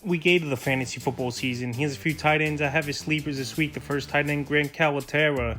Week 8 of the fantasy football season. Here's a few tight ends. I have his sleepers this week. The first tight end, Grant Calcaterra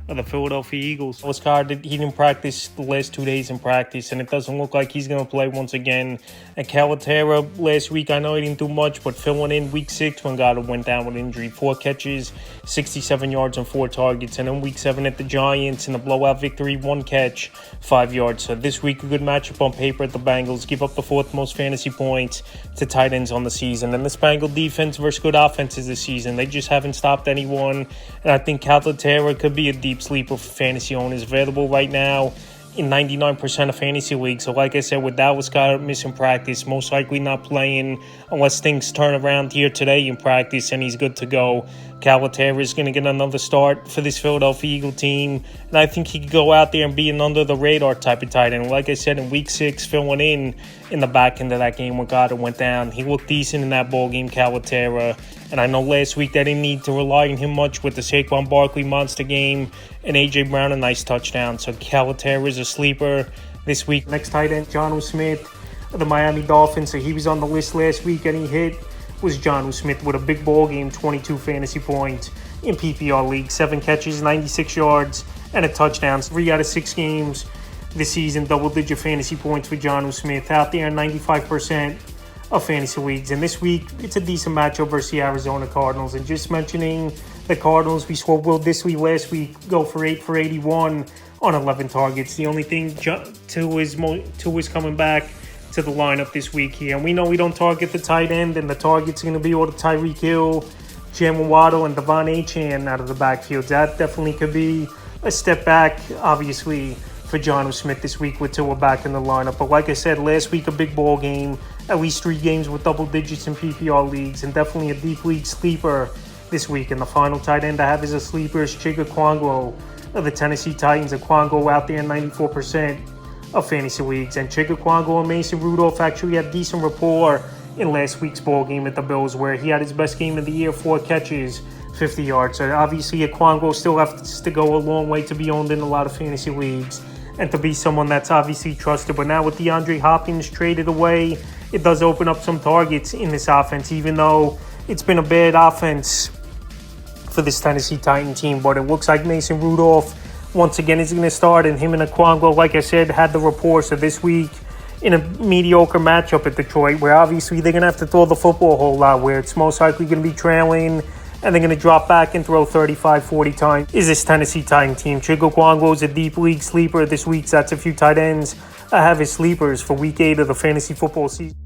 of the Philadelphia Eagles. Oscar, he didn't practice the last 2 days in practice, and it doesn't look like he's going to play once again. And Calcaterra, last week, I know he didn't do much, but filling in week 6 when Goddard went down with injury. 4 catches, 67 yards, and 4 targets. And then week 7 at the Giants in a blowout victory, 1 catch, 5 yards. So this week, a good matchup on paper at the Bengals. Give up the 4th most fantasy points to tight ends on the season. And this Bengal defense versus good offenses this season. They just haven't stopped anyone. And I think Calcaterra could be a deep sleeper for fantasy owners, available right now in 99% of fantasy leagues. So like I said, with Dallas Goedert missing practice, most likely not playing unless things turn around here today in practice and he's good to go. Calcaterra is going to get another start for this Philadelphia Eagle team, and I think he could go out there and be an under-the-radar type of tight end. Like I said, in week 6, filling in the back end of that game when Goddard went down, he looked decent in that ball game, Calcaterra. And I know last week they didn't need to rely on him much with the Saquon Barkley monster game and A.J. Brown a nice touchdown. So Calcaterra is a sleeper this week. Next tight end, Jonnu Smith of the Miami Dolphins. So he was on the list last week and he hit. Was Jonnu Smith with a big ball game, 22 fantasy points in PPR league, 7 catches, 96 yards, and a touchdown. 3 out of 6 games this season, double-digit fantasy points for Jonnu Smith, out there in 95% of fantasy leagues. And this week, it's a decent matchup versus the Arizona Cardinals. And just mentioning the Cardinals, we saw Will Dissly last week go for 8 for 81 on 11 targets. The only thing, Tua is coming back to the lineup this week here. And we know we don't target the tight end, and the target's going to be all the Tyreek Hill, Jalen Waddle, and Devon Achane out of the backfield. That definitely could be a step back, obviously, for Jonnu Smith this week with Tua back in the lineup. But like I said, last week a big ball game, at least 3 games with double digits in PPR leagues, and definitely a deep league sleeper this week. And the final tight end I have as a sleeper is Chig Okonkwo of the Tennessee Titans. Okonkwo out there in 94% of fantasy leagues. And Chig Okonkwo and Mason Rudolph actually had decent rapport in last week's ball game at the Bills, where he had his best game of the year, 4 catches, 50 yards. So obviously Okonkwo still has to go a long way to be owned in a lot of fantasy leagues and to be someone that's obviously trusted. But now with DeAndre Hopkins traded away, it does open up some targets in this offense, even though it's been a bad offense for this Tennessee Titan team. But it looks like Mason Rudolph once again is going to start, and him and Okonkwo, like I said, had the rapport. So this week in a mediocre matchup at Detroit, where obviously they're going to have to throw the football a whole lot, where it's most likely going to be trailing and they're going to drop back and throw 35, 40 times, is this Tennessee Titan team. Chig Okonkwo is a deep league sleeper this week. So that's a few tight ends I have as sleepers for week 8 of the fantasy football season.